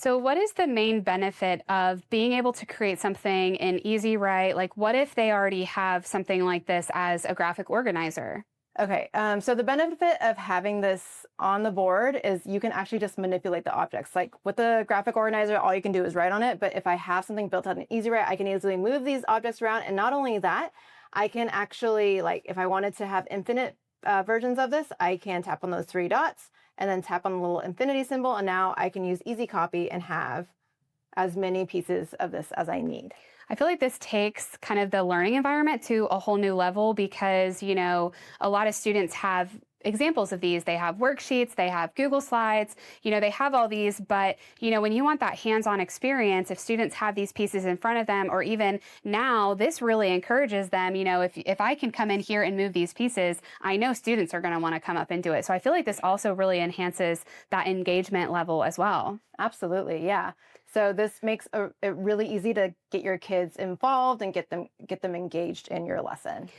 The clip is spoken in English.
So what is the main benefit of being able to create something in EZWrite? Like, what if they already have something like this as a graphic organizer? Okay, so the benefit of having this on the board is you can actually just manipulate the objects. Like with the graphic organizer, all you can do is write on it. But if I have something built out in EZWrite, I can easily move these objects around. And not only that, I can actually, like, if I wanted to have infinite versions of this, I can tap on those three dots and then tap on the little infinity symbol. And now I can use Easy Copy and have as many pieces of this as I need. I feel like this takes kind of the learning environment to a whole new level because, a lot of students have examples of these. They have worksheets, they have Google Slides, they have all these, but, when you want that hands-on experience, if students have these pieces in front of them, or even now, this really encourages them, if I can come in here and move these pieces, I know students are going to want to come up and do it. So I feel like this also really enhances that engagement level as well. Absolutely, yeah. So this makes it really easy to get your kids involved and get them engaged in your lesson.